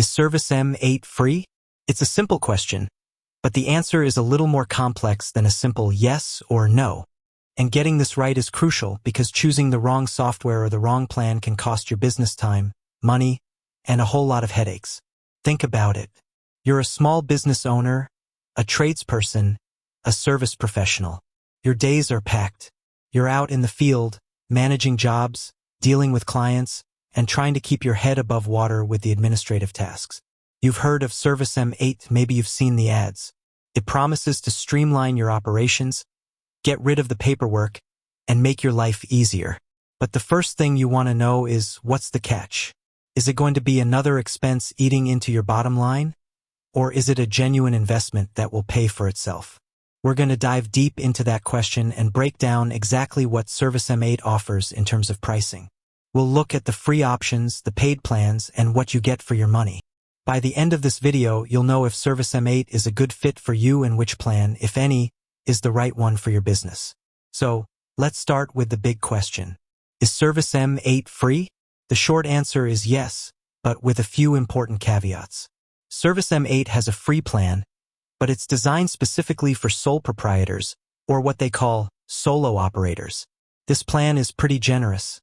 Is ServiceM8 free? It's a simple question, but the answer is a little more complex than a simple yes or no. And getting this right is crucial because choosing the wrong software or the wrong plan can cost your business time, money, and a whole lot of headaches. Think about it. You're a small business owner, a tradesperson, a service professional. Your days are packed. You're out in the field, managing jobs, dealing with clients, and trying to keep your head above water with the administrative tasks. You've heard of ServiceM8, maybe you've seen the ads. It promises to streamline your operations, get rid of the paperwork, and make your life easier. But the first thing you want to know is, what's the catch? Is it going to be another expense eating into your bottom line? Or is it a genuine investment that will pay for itself? We're going to dive deep into that question and break down exactly what ServiceM8 offers in terms of pricing. We'll look at the free options, the paid plans, and what you get for your money. By the end of this video, you'll know if ServiceM8 is a good fit for you and which plan, if any, is the right one for your business. So, let's start with the big question. Is ServiceM8 free? The short answer is yes, but with a few important caveats. ServiceM8 has a free plan, but it's designed specifically for sole proprietors, or what they call solo operators. This plan is pretty generous,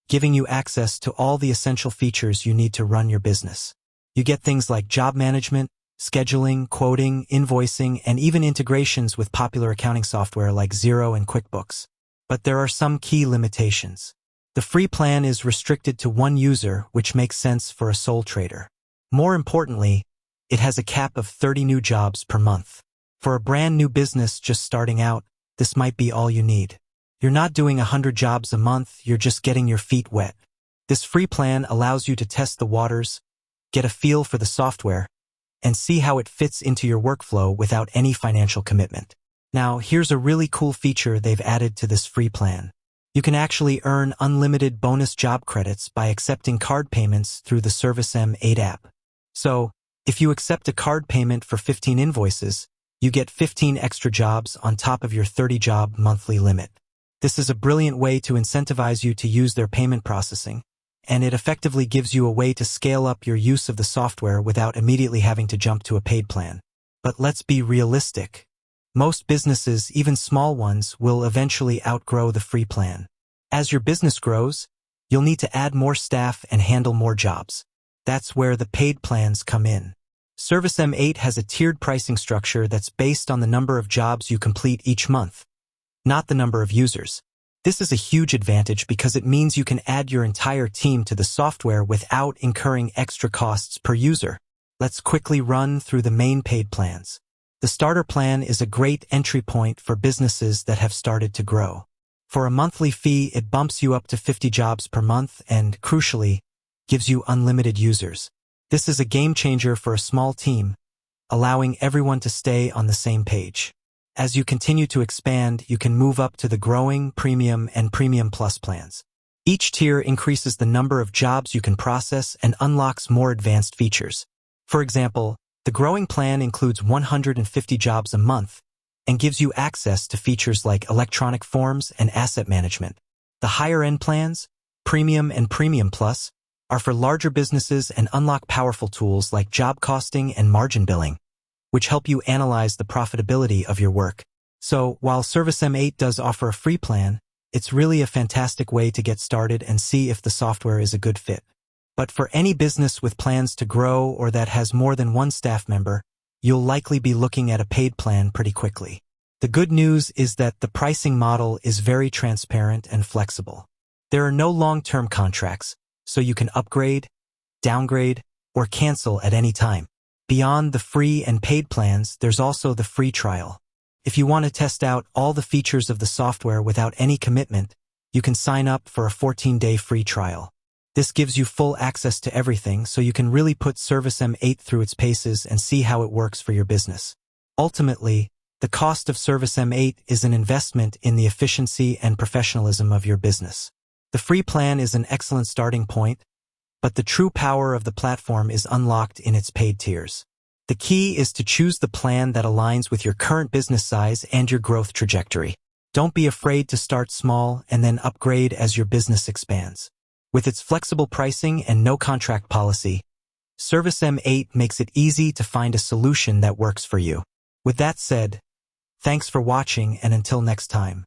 giving you access to all the essential features you need to run your business. You get things like job management, scheduling, quoting, invoicing, and even integrations with popular accounting software like Xero and QuickBooks. But there are some key limitations. The free plan is restricted to one user, which makes sense for a sole trader. More importantly, it has a cap of 30 new jobs per month. For a brand new business just starting out, this might be all you need. You're not doing 100 jobs a month, you're just getting your feet wet. This free plan allows you to test the waters, get a feel for the software, and see how it fits into your workflow without any financial commitment. Now, here's a really cool feature they've added to this free plan. You can actually earn unlimited bonus job credits by accepting card payments through the ServiceM8 app. So, if you accept a card payment for 15 invoices, you get 15 extra jobs on top of your 30-job monthly limit. This is a brilliant way to incentivize you to use their payment processing, and it effectively gives you a way to scale up your use of the software without immediately having to jump to a paid plan. But let's be realistic. Most businesses, even small ones, will eventually outgrow the free plan. As your business grows, you'll need to add more staff and handle more jobs. That's where the paid plans come in. ServiceM8 has a tiered pricing structure that's based on the number of jobs you complete each month, not the number of users. This is a huge advantage because it means you can add your entire team to the software without incurring extra costs per user. Let's quickly run through the main paid plans. The starter plan is a great entry point for businesses that have started to grow. For a monthly fee, it bumps you up to 50 jobs per month and, crucially, gives you unlimited users. This is a game changer for a small team, allowing everyone to stay on the same page. As you continue to expand, you can move up to the growing Premium and Premium Plus plans. Each tier increases the number of jobs you can process and unlocks more advanced features. For example, the growing plan includes 150 jobs a month and gives you access to features like electronic forms and asset management. The higher-end plans, Premium and Premium Plus, are for larger businesses and unlock powerful tools like job costing and margin billing, which help you analyze the profitability of your work. So, while ServiceM8 does offer a free plan, it's really a fantastic way to get started and see if the software is a good fit. But for any business with plans to grow or that has more than one staff member, you'll likely be looking at a paid plan pretty quickly. The good news is that the pricing model is very transparent and flexible. There are no long-term contracts, so you can upgrade, downgrade, or cancel at any time. Beyond the free and paid plans, there's also the free trial. If you want to test out all the features of the software without any commitment, you can sign up for a 14-day free trial. This gives you full access to everything, so you can really put ServiceM8 through its paces and see how it works for your business. Ultimately, the cost of ServiceM8 is an investment in the efficiency and professionalism of your business. The free plan is an excellent starting point, but the true power of the platform is unlocked in its paid tiers. The key is to choose the plan that aligns with your current business size and your growth trajectory. Don't be afraid to start small and then upgrade as your business expands. With its flexible pricing and no contract policy, ServiceM8 makes it easy to find a solution that works for you. With that said, thanks for watching and until next time.